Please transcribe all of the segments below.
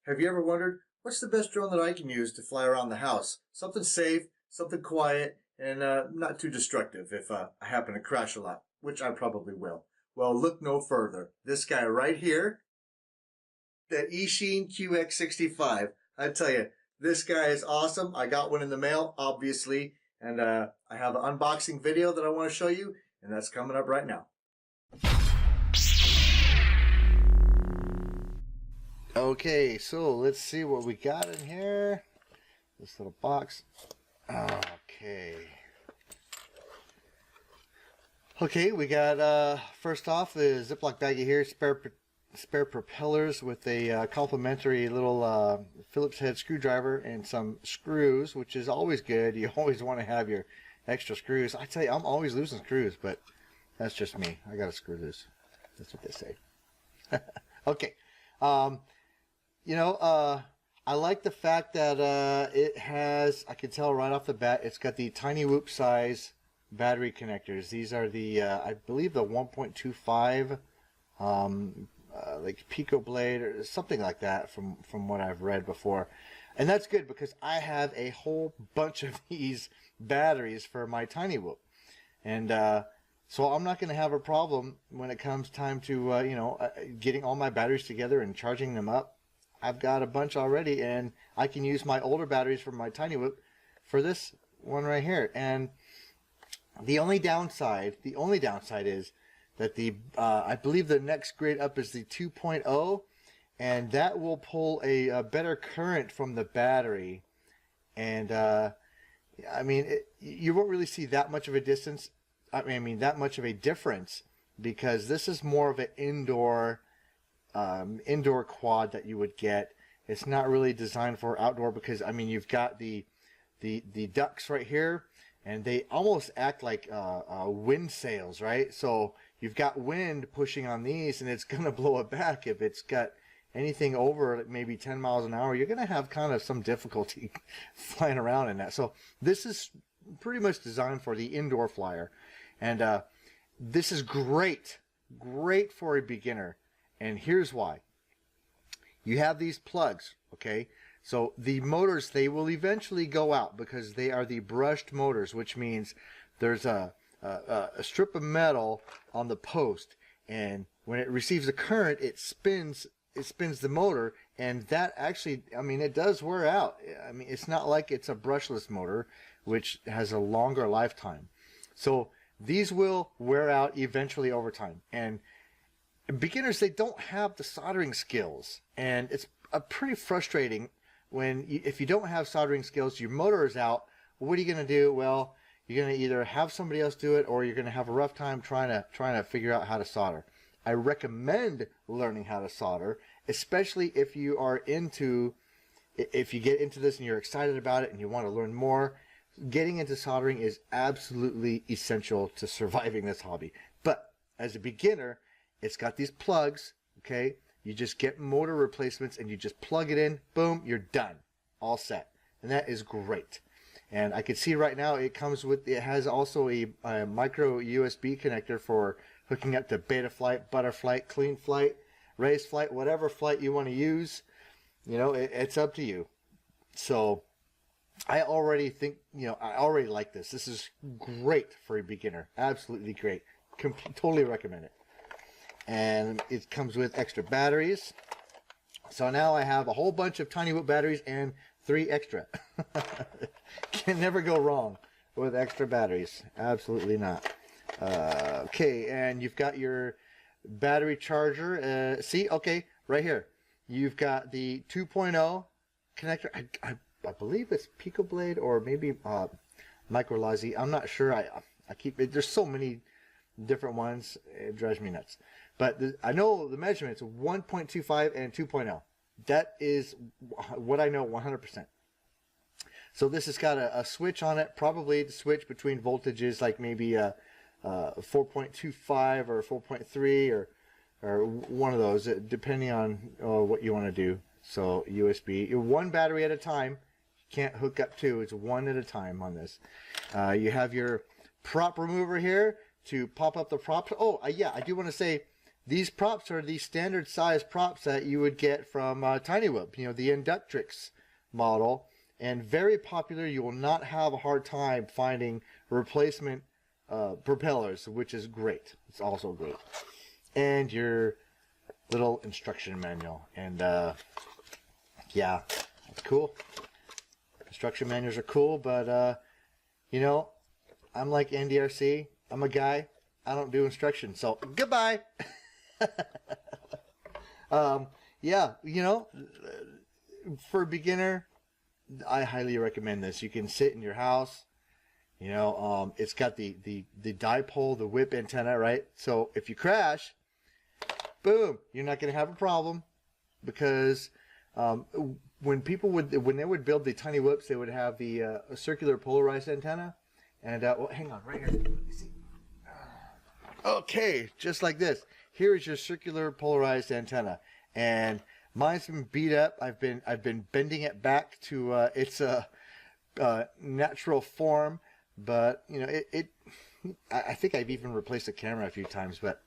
Have you ever wondered, what's the best drone that I can use to fly around the house? Something safe, something quiet, and not too destructive if I happen to crash a lot, which I probably will. Well, look no further. This guy right here, the Eachine Qx65. I tell you, this guy is awesome. I got one in the mail, obviously, and I have an unboxing video that I want to show you, and that's coming up right now. Okay, so let's see what we got in here. This little box. Okay. Okay, we got first off the Ziploc baggie here, spare propellers with a complimentary little Phillips head screwdriver and some screws, which is always good. You always want to have your extra screws. I tell you, I'm always losing screws, but that's just me. I gotta screw loose. That's what they say. Okay. You know, I like the fact that it has, I can tell right off the bat, it's got the tiny whoop size battery connectors. These are the, I believe the 1.25, like Pico blade or something like that from what I've read before. And that's good because I have a whole bunch of these batteries for my tiny whoop. And so I'm not going to have a problem when it comes time to, you know, getting all my batteries together and charging them up. I've got a bunch already, and I can use my older batteries from my tiny whoop for this one right here. And the only downside is that the I believe the next grade up is the 2.0, and that will pull a better current from the battery. And I mean, you won't really see that much of a distance. I mean that much of a difference, because this is more of an indoor quad that you would get. It's not really designed for outdoor because, I mean, you've got the ducts right here, and they almost act like wind sails, right? So you've got wind pushing on these, and it's gonna blow it back. If it's got anything over maybe 10 miles an hour, you're gonna have kind of some difficulty flying around in that. So this is pretty much designed for the indoor flyer, and this is great for a beginner. And here's why. You have these plugs, okay? So the motors, they will eventually go out because they are the brushed motors, which means there's a strip of metal on the post, and when it receives a current, it spins the motor, and that actually, I mean, it does wear out. I mean, it's not like it's a brushless motor, which has a longer lifetime. So these will wear out eventually over time. And beginners, they don't have the soldering skills, and it's pretty frustrating when if you don't have soldering skills, your motor is out. What are you going to do? Well, you're going to either have somebody else do it, or you're going to have a rough time trying to figure out how to solder. I recommend learning how to solder, especially if you get into this and you're excited about it and you want to learn more. Getting into soldering is absolutely essential to surviving this hobby. But as a beginner, it's got these plugs, okay? You just get motor replacements and you just plug it in, boom, you're done. All set. And that is great. And I can see right now it has also a micro USB connector for hooking up to Beta Flight, Butterflight, Clean Flight, Race Flight, whatever flight you want to use. You know, it's up to you. So I already think, you know, I already like this. This is great for a beginner. Absolutely great. Totally recommend it. And it comes with extra batteries. So now I have a whole bunch of tiny whoop batteries and 3 extra. Can never go wrong with extra batteries. Absolutely not. Okay, and you've got your battery charger. See, okay, right here. You've got the 2.0 connector. I believe it's Pico blade or maybe Micro Lazy. I'm not sure. I keep there's so many different ones. It drives me nuts. But I know the measurements 1.25 and 2.0. That is what I know 100%. So this has got a switch on it, probably to switch between voltages, like maybe 4.25 or 4.3 or one of those, depending on what you want to do. So USB, one battery at a time. You can't hook up 2. It's one at a time on this. You have your prop remover here to pop up the props. Oh, yeah, I do want to say these props are the standard size props that you would get from Tiny Whoop, you know, the Inductrix model, and very popular. You will not have a hard time finding replacement propellers, which is great. It's also great. And your little instruction manual, and yeah, that's cool. Instruction manuals are cool, but you know, I'm like NDRC. I'm a guy. I don't do instructions, so goodbye. Yeah, you know, for a beginner, I highly recommend this. You can sit in your house. You know, it's got the dipole, the whip antenna, right? So if you crash, boom, you're not going to have a problem, because when they would build the Tiny Whoops, they would have the circular polarized antenna, and well, hang on, right here. Let me see. Okay, just like this. Here is your circular polarized antenna, and mine's been beat up. I've been bending it back to its natural form, but you know I think I've even replaced the camera a few times. But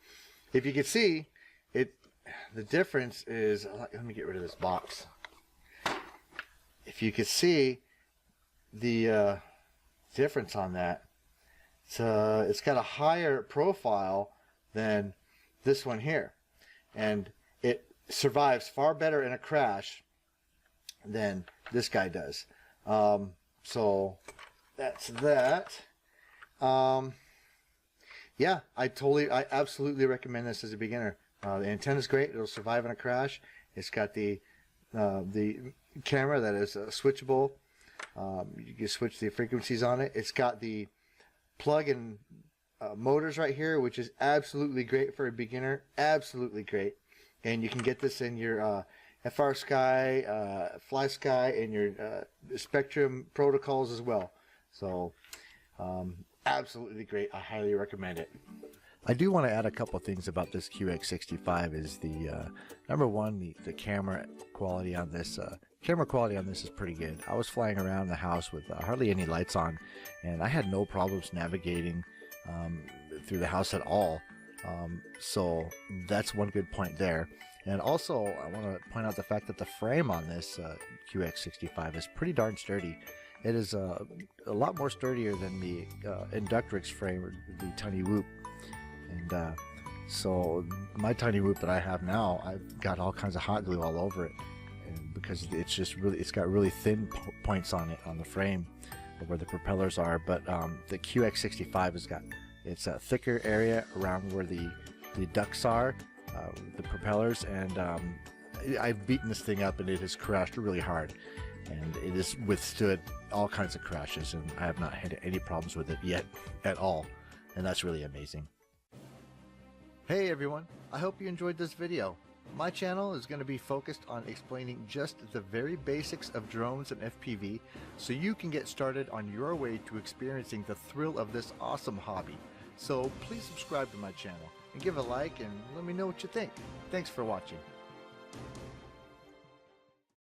if you can see it, the difference is. Let me get rid of this box. If you could see the difference on that, it's got a higher profile than this one here, and it survives far better in a crash than this guy does. So that's that. Yeah, I absolutely recommend this as a beginner. The antenna's great. It'll survive in a crash. It's got the camera that is switchable. You can switch the frequencies on it. It's got the plug-in motors right here, which is absolutely great for a beginner. Absolutely great. And you can get this in your FR Sky, Fly Sky, and your Spectrum protocols as well. So absolutely great. I highly recommend it. I do want to add a couple things about this Qx65. Is the number one, the camera quality on this. Camera quality on this is pretty good. I was flying around the house with hardly any lights on, and I had no problems navigating through the house at all. So that's one good point there. And also, I want to point out the fact that the frame on this Qx65 is pretty darn sturdy. It is a lot more sturdier than the Inductrix frame, or the Tiny Whoop. And so my Tiny Whoop that I have now, I've got all kinds of hot glue all over it, and because it's just it's got really thin points on it, on the frame where the propellers are. But the Qx65 has got a thicker area around where the ducts are, the propellers, and I've beaten this thing up, and it has crashed really hard, and it has withstood all kinds of crashes, and I have not had any problems with it yet at all, and that's really amazing. Hey everyone, I hope you enjoyed this video. My channel is going to be focused on explaining just the very basics of drones and FPV, so you can get started on your way to experiencing the thrill of this awesome hobby. So please subscribe to my channel and give a like, and let me know what you think. Thanks for watching.